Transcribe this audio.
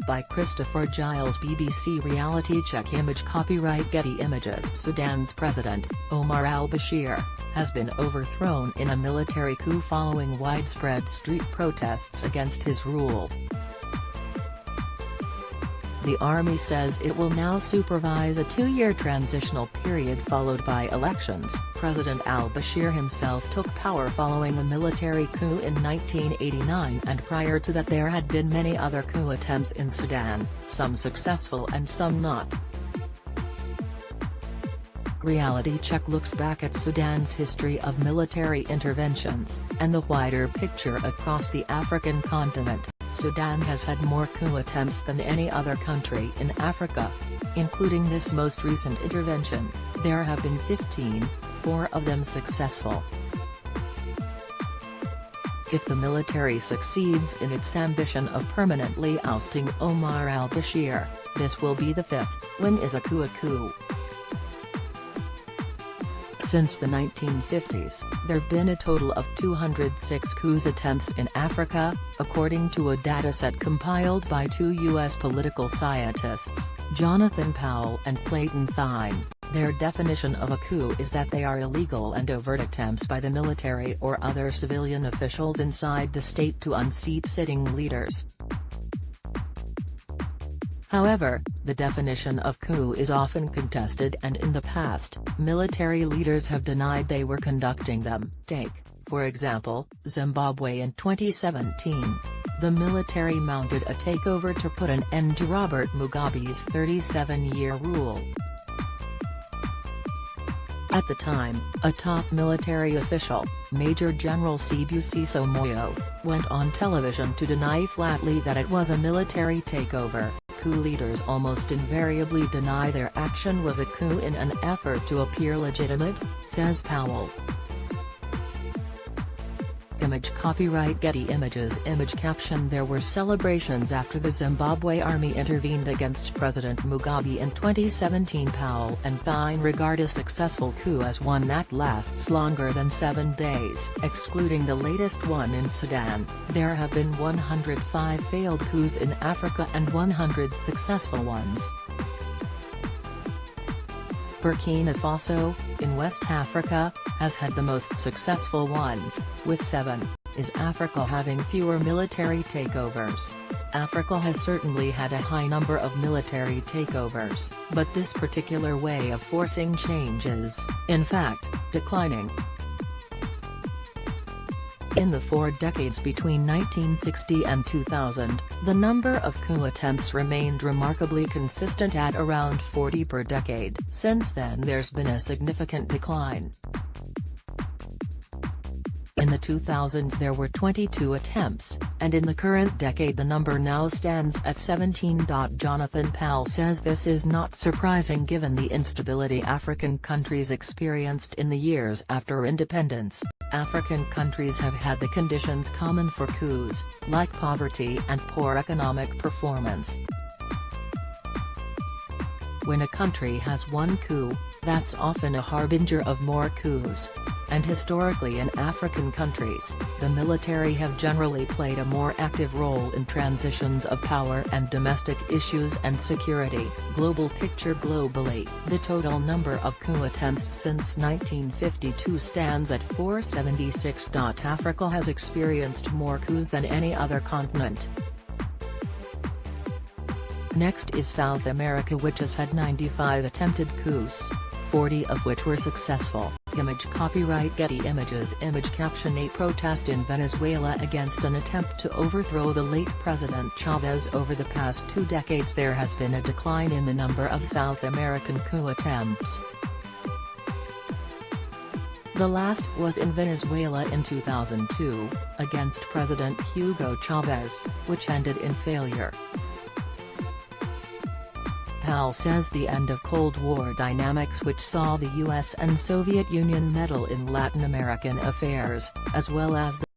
by Christopher Giles. BBC reality check image copyright Getty Images. Sudan's President, Omar al-Bashir, has been overthrown in a military coup following widespread street protests against his rule. The army says it will now supervise a two-year transitional period followed by elections. President al-Bashir himself took power following a military coup in 1989, and prior to that there had been many other coup attempts in Sudan, some successful and some not. Reality Check looks back at Sudan's history of military interventions, and the wider picture across the African continent. Sudan has had more coup attempts than any other country in Africa. Including this most recent intervention, there have been 15, 4 of them successful. If the military succeeds in its ambition of permanently ousting Omar al-Bashir, this will be the 5th. When is a coup? Since the 1950s, there've been a total of 206 coup attempts in Africa, according to a dataset compiled by 2 U.S. political scientists, Jonathan Powell and Clayton Fine. Their definition of a coup is that they are illegal and overt attempts by the military or other civilian officials inside the state to unseat sitting leaders. However, the definition of coup is often contested, and in the past, military leaders have denied they were conducting them. Take, for example, Zimbabwe in 2017. The military mounted a takeover to put an end to Robert Mugabe's 37-year rule. At the time, a top military official, Major General Sibusiso Moyo, went on television to deny flatly that it was a military takeover. Coup leaders almost invariably deny their action was a coup in an effort to appear legitimate, says Powell. Image copyright Getty Images. Image caption. There were celebrations after the Zimbabwe army intervened against President Mugabe in 2017. Powell and Fine regard a successful coup as one that lasts longer than 7 days. Excluding the latest one in Sudan, there have been 105 failed coups in Africa and 100 successful ones. Burkina Faso, in West Africa, has had the most successful ones, with 7. Is Africa having fewer military takeovers? Africa has certainly had a high number of military takeovers, but this particular way of forcing change is, in fact, declining. In the 4 decades between 1960 and 2000, the number of coup attempts remained remarkably consistent at around 40 per decade. Since then there's been a significant decline. In the 2000s there were 22 attempts, and in the current decade the number now stands at 17. Jonathan Powell says this is not surprising given the instability African countries experienced in the years after independence. African countries have had the conditions common for coups, like poverty and poor economic performance. When a country has one coup, that's often a harbinger of more coups. And historically in African countries, the military have generally played a more active role in transitions of power and domestic issues and security. Global picture. Globally, the total number of coup attempts since 1952 stands at 476. Africa has experienced more coups than any other continent. Next is South America, which has had 95 attempted coups, 40 of which were successful. Image copyright Getty Images. Image caption. A protest in Venezuela against an attempt to overthrow the late President Chavez. Over the past 2 decades there has been a decline in the number of South American coup attempts. The last was in Venezuela in 2002, against President Hugo Chavez, which ended in failure. Powell says the end of Cold War dynamics, which saw the US and Soviet Union meddle in Latin American affairs, as well as the